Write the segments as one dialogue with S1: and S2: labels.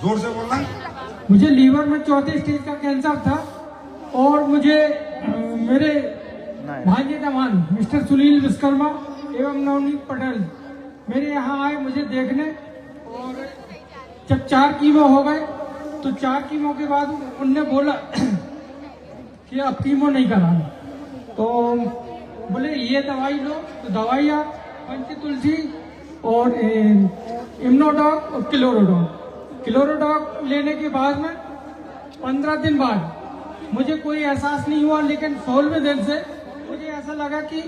S1: जोर से बोलना।
S2: मुझे लीवर में चौथे स्टेज का कैंसर था और मुझे मेरे भांजे दामाद मिस्टर सुनील विश्वकर्मा एवं नवनीत पटेल मेरे यहाँ आए मुझे देखने, और जब 4 कीमो हो गए तो 4 कीमो के बाद उनने बोला कि अब कीमो नहीं कराना, तो बोले ये दवाई लो, तो दवाइयाँ पंचतुलसी और इम्नोडॉक और क्लोरोडॉक लेने के बाद में 15 दिन बाद मुझे कोई एहसास नहीं हुआ, लेकिन 16वें दिन से मुझे ऐसा लगा कि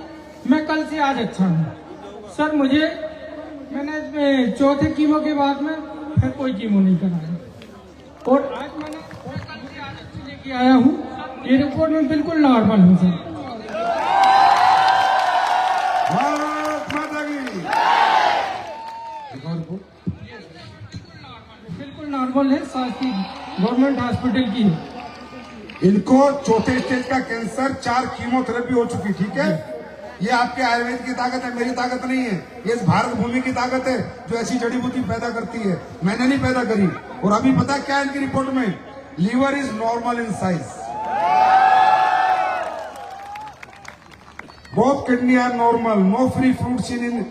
S2: मैं कल से आज अच्छा हूँ। सर मैंने चौथे कीमो के बाद में फिर कोई कीमो नहीं कराया, और आज मैंने आज अच्छी लेके आया हूँ। ये रिपोर्ट में बिल्कुल नॉर्मल हूँ सर। बिल्कुल नॉर्मल है, शासकीय गवर्नमेंट हॉस्पिटल की है।
S1: इनको चौथे स्टेज का कैंसर, 4 कीमोथेरेपी हो चुकी, ठीक है। ये आपके आयुर्वेद की ताकत है, मेरी ताकत नहीं है। ये इस भारत भूमि की ताकत है जो ऐसी जड़ी बूटी पैदा करती है, मैंने नहीं पैदा करी। और अभी पता क्या है इनकी रिपोर्ट में, liver is normal in size, both kidney are normal, no free fruits in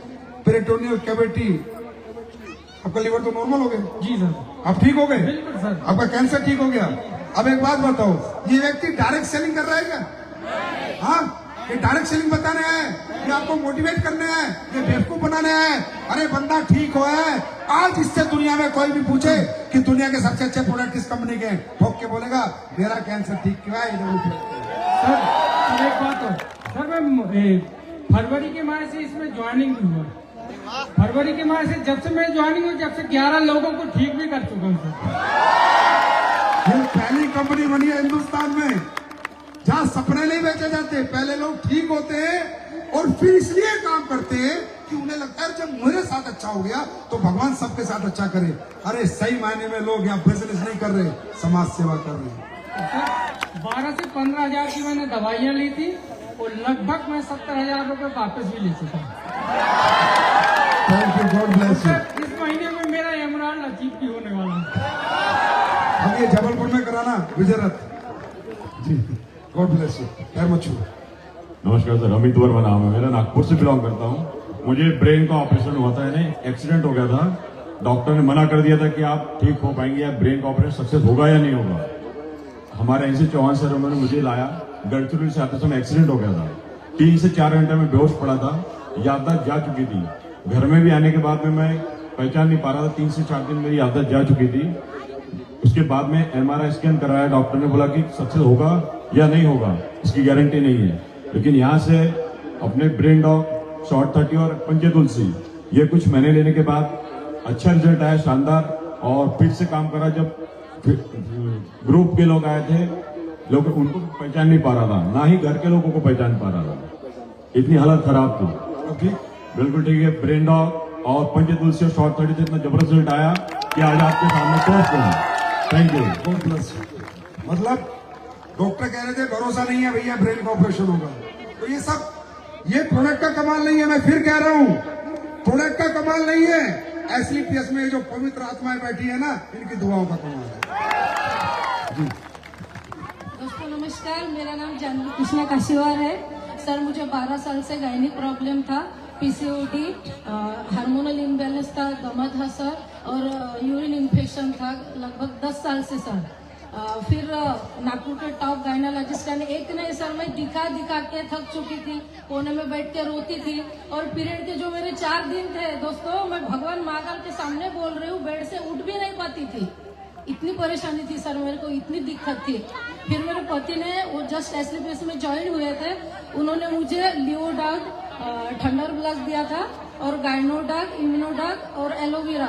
S1: peritoneal cavity. आपका लीवर तो नॉर्मल हो गया
S2: जी सर।
S1: आप ठीक हो गए?
S2: बिल्कुल सर।
S1: आपका कैंसर ठीक हो गया। अब एक बात बताओ, ये व्यक्ति डायरेक्ट सेलिंग कर रहा है क्या? हाँ, ये डायरेक्ट सेलिंग बताने हैं, ये आपको मोटिवेट करने हैं, ये बेवकूफ बनाने हैं। अरे बंदा ठीक हो है। आज इससे दुनिया में कोई भी पूछे कि दुनिया के सबसे अच्छे प्रोडक्ट किस कंपनी के, ठोक के बोलेगा मेरा कैंसर ठीक क्यों है।
S2: सर एक बात हो सर, मैं फरवरी के माह से इसमें ज्वाइनिंग हुआ। फरवरी के माह से जब से मैं ज्वाइनिंग हुई, जब से 11 लोगों को ठीक भी कर चुका हूँ सर।
S1: ये पहली कंपनी बनी है हिंदुस्तान में जहाँ सपने नहीं बेचे जाते। पहले लोग ठीक होते हैं और फिर इसलिए काम करते हैं कि उन्हें लगता है जब मेरे साथ अच्छा हो गया तो भगवान सबके साथ अच्छा करे। अरे सही मायने में लोग यहाँ बिजनेस नहीं कर रहे, समाज सेवा कर रहे हैं।
S2: 12 से 15 हजार की मैंने दवाइयाँ ली थी और लगभग मैं 70,000 रुपए वापस भी ले चुका हूँ।
S1: Thank you, God bless you.
S2: इस महीने में मेरा इमरान अचीव भी होने वाला है।
S1: अब ये जबलपुर में कराना विजय रथ जी। God bless you. खैर मत छू।
S3: नमस्कार सर, अमित वर्मा नाम है मेरा, नागपुर से बिलोंग करता हूँ। मुझे ब्रेन का ऑपरेशन हुआ था, यानी एक्सीडेंट हो गया था। डॉक्टर ने मना कर दिया था कि आप ठीक हो पाएंगे या ब्रेन का ऑपरेशन सक्सेस होगा या नहीं होगा। हमारे एनसी चौहान सर उन्होंने मुझे लाया, गढ़चिरौली से आते समय एक्सीडेंट हो गया था। 3 से 4 घंटे में बेहोश पड़ा था, याददाश्त जा चुकी थी। घर में भी आने के बाद में मैं पहचान नहीं पा रहा था। 3 से 4 दिन मेरी याददाश्त जा चुकी थी। उसके बाद में MRI स्कैन कराया, डॉक्टर ने बोला कि सक्सेस होगा या नहीं होगा इसकी गारंटी नहीं है। लेकिन यहाँ से अपने ब्रेन डॉग, शॉर्ट 30 और पंचतुलसी ये कुछ महीने लेने के बाद अच्छा रिजल्ट आया, शानदार। और फिर से काम करा। जब ग्रुप के लोग आए थे, लोग उनको पहचान नहीं पा रहा था, ना ही घर के लोगों को पहचान पा रहा था, इतनी हालत खराब थी। ठीक, बिल्कुल ठीक है। ब्रेन डॉग और पंचतुलसी और शॉर्ट 30 से इतना जबरदस्त रिजल्ट आया कि आज आपके सामने पहुंच गए। Thank you.
S1: मतलब डॉक्टर कह रहे थे भरोसा नहीं है भैया ब्रेन का ऑपरेशन होगा, तो ये सब ये प्रोडक्ट का कमाल नहीं है। मैं फिर कह रहा हूँ, प्रोडक्ट का कमाल नहीं है, SLPS में जो पवित्र आत्माएं बैठी है ना, इनकी दुआओं का कमाल है जी।
S4: दोस्तों नमस्कार, मेरा नाम जानवी कृष्णा काशीवार है। सर मुझे 12 साल से गायनिक प्रॉब्लम था, PCOD, हार्मोनल इम्बैलेंस था, दमा था सर, और यूरिन इन्फेक्शन था लगभग 10 साल से सर। फिर नागपुर के टॉप गायनोलॉजिस्ट ने एक नहीं सर, मैं दिखा के थक चुकी थी, कोने में बैठ के रोती थी। और पीरियड के जो मेरे 4 दिन थे दोस्तों, मैं भगवान महाकाल के सामने बोल रही हूँ, बेड से उठ भी नहीं पाती थी। इतनी परेशानी थी सर, मेरे को इतनी दिक्कत थी। फिर मेरे पति ने, वो जस्ट SLPS में ज्वाइन हुए थे, उन्होंने मुझे लियोडाग ठंडर ब्लस दिया था, और गायनोडाग, इम्यूनोडाग और एलोवेरा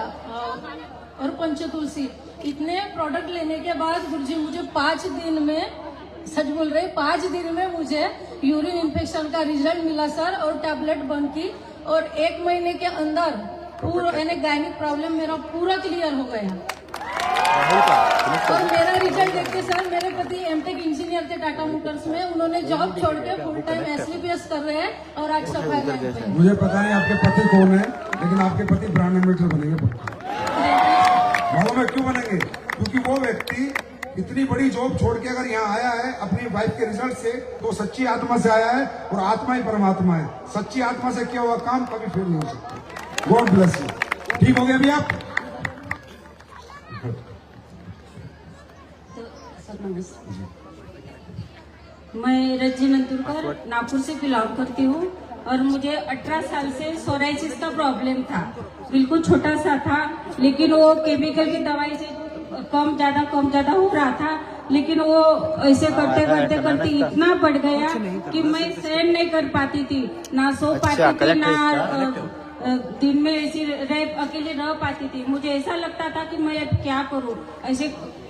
S4: और पंचतुलसी, इतने प्रोडक्ट लेने के बाद गुरुजी मुझे 5 दिन में, सच बोल रहे, 5 दिन में मुझे यूरिन इन्फेक्शन का रिजल्ट मिला सर, और टैबलेट बंद की, और 1 महीने के अंदर पूरा यानी गायनिक प्रॉब्लम मेरा पूरा क्लियर हो गया। और मेरा रिजल्ट देख के सर, मेरे पति MTech इंजीनियर थे टाटा मोटर्स में, उन्होंने जॉब छोड़ के फुल टाइम SLPS कर रहे हैं और आज सफाई लाइन पे।
S1: मुझे पता नहीं आपके पति कौन है, लेकिन आपके पति ब्रांड एम्बेसडर बनेंगे। मालूम है क्यों बनेंगे? क्योंकि वो व्यक्ति इतनी बड़ी जॉब छोड़ के अगर यहाँ आया है अपनी वाइफ के रिजल्ट से, तो सच्ची आत्मा से आया है, और आत्मा ही परमात्मा है। सच्ची आत्मा से किया हुआ काम कभी फेल नहीं हो सकता। God bless you. ठीक हो गया अभी आप?
S4: सर नमस्ते, मैं रज्जी नंदुरकर नागपुर से बिलोंग करती हूँ और मुझे 18 साल से सोराइसिस का प्रॉब्लम था। बिल्कुल छोटा सा था, लेकिन वो केमिकल की दवाई से कम ज्यादा हो रहा था, लेकिन वो ऐसे करते इतना बढ़ गया कि मैं सहन नहीं कर पाती थी, ना सो पाती थी, ना दिन में अकेले रह पाती थी। मुझे ऐसा लगता था कि मैं अब क्या करूं।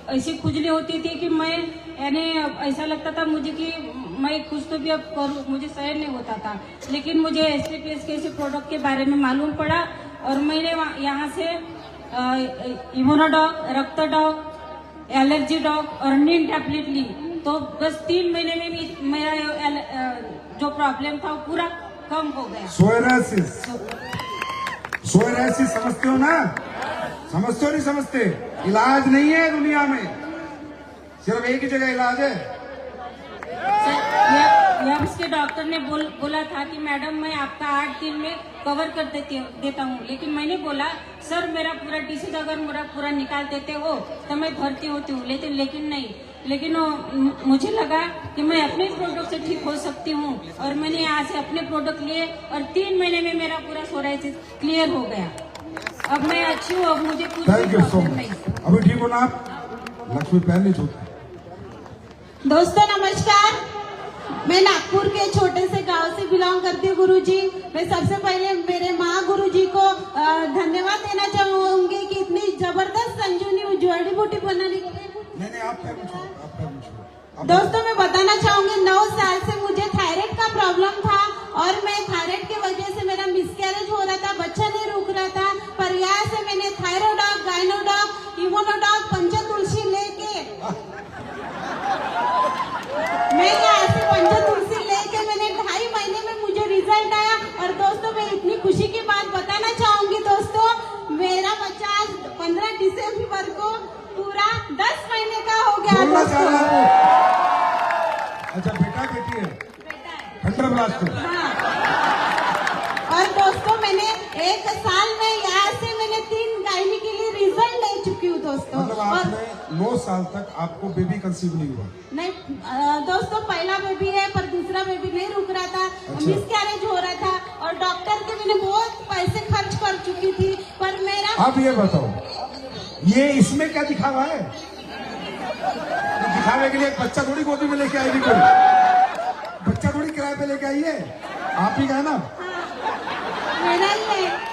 S4: ऐसे खुजली होती थी कि मैं यानी ऐसा लगता था मुझे कि मैं कुछ तो भी अब करूं, मुझे सहन नहीं होता था। लेकिन मुझे SPPS के इस प्रोडक्ट के बारे में मालूम पड़ा और मैंने यहाँ से इम्यूनोडॉग, रक्त डॉग, एलर्जी डॉग और नीम टैबलेट ली। तो बस 3 महीने में भी मेरा जो प्रॉब्लम था वो पूरा कम हो गया।
S1: सोराइसिस समझते हो ना? समझते हो नहीं समझते? इलाज नहीं है दुनिया में, सिर्फ एक ही जगह इलाज है।
S4: यम्स के डॉक्टर ने बोला था कि मैडम मैं आपका 8 दिन में कवर कर देता हूँ, लेकिन मैंने बोला सर मेरा पूरा डिसीज अगर मेरा पूरा निकाल देते हो तो मैं भर्ती होती हूँ, लेकिन नहीं। लेकिन मुझे लगा कि मैं अपने प्रोडक्ट से ठीक हो सकती हूँ और मैंने यहाँ से अपने प्रोडक्ट लिए और 3 महीने में मेरा पूरा सोराइसिस क्लियर हो गया। अब मैं अच्छी हूँ, अब मुझे कुछ
S1: thank you so
S4: problem
S1: much.
S4: नहीं।
S1: अभी ठीक हो ना आप? लक्ष्मी पैर नहीं छूते।
S5: दोस्तों नमस्कार, मैं नागपुर के छोटे से गांव से बिलोंग करती हूँ। गुरुजी, मैं सबसे पहले मेरे माँ गुरुजी को धन्यवाद देना चाहूंगी कि इतनी जबरदस्त संजीवनी जड़ी बूटी बनाने के लिए।
S1: नहीं आप पैर नहीं छूते, आप पैर नहीं छूते।
S5: दोस्तों मैं बताना चाहूंगी 9 साल से मुझे थायराइड का प्रॉब्लम था और मैं थायराइड की वजह से मेरा मिसकैरेज हो रहा था, बच्चा नहीं रुक रहा था। पर यहाँ से मैंने थायरोडॉग, गायनोडॉग, इम्यूनोडॉग, पंचतुलसी लेके मैंने 2.5 महीने में मुझे रिजल्ट आया। और दोस्तों मैं इतनी खुशी की बात बताना चाहूंगी दोस्तों, मेरा बच्चा आज 15 दिसंबर को पूरा 10 महीने का हो गया।
S1: बोलना चाह रहा
S5: दोस्तों
S1: हूं। अच्छा बेटा बेटी है?
S5: बेटा है।
S1: Thunder blast.
S5: हाँ। और दोस्तों मैंने 1 साल में यहाँ से मैंने 3 गायनी के लिए रिजल्ट ले चुकी हूँ दोस्तों।
S1: मतलब आपने 9 साल तक आपको बेबी कंसीव नहीं हुआ?
S5: नहीं दोस्तों, पहला बेबी है पर दूसरा बेबी नहीं रुक रहा था।
S1: अच्छा।
S5: मिसकैरेज हो रहा था और डॉक्टर के मैंने बहुत पैसे खर्च कर चुकी थी, पर मेरा।
S1: आप ये बताओ, ये इसमें क्या दिखावा है? दिखावे के लिए एक बच्चा थोड़ी गोदी में लेके आएगी कोई, बच्चा थोड़ी किराए पे लेके आई है, आप ही का है ना?
S5: मेरा ही है।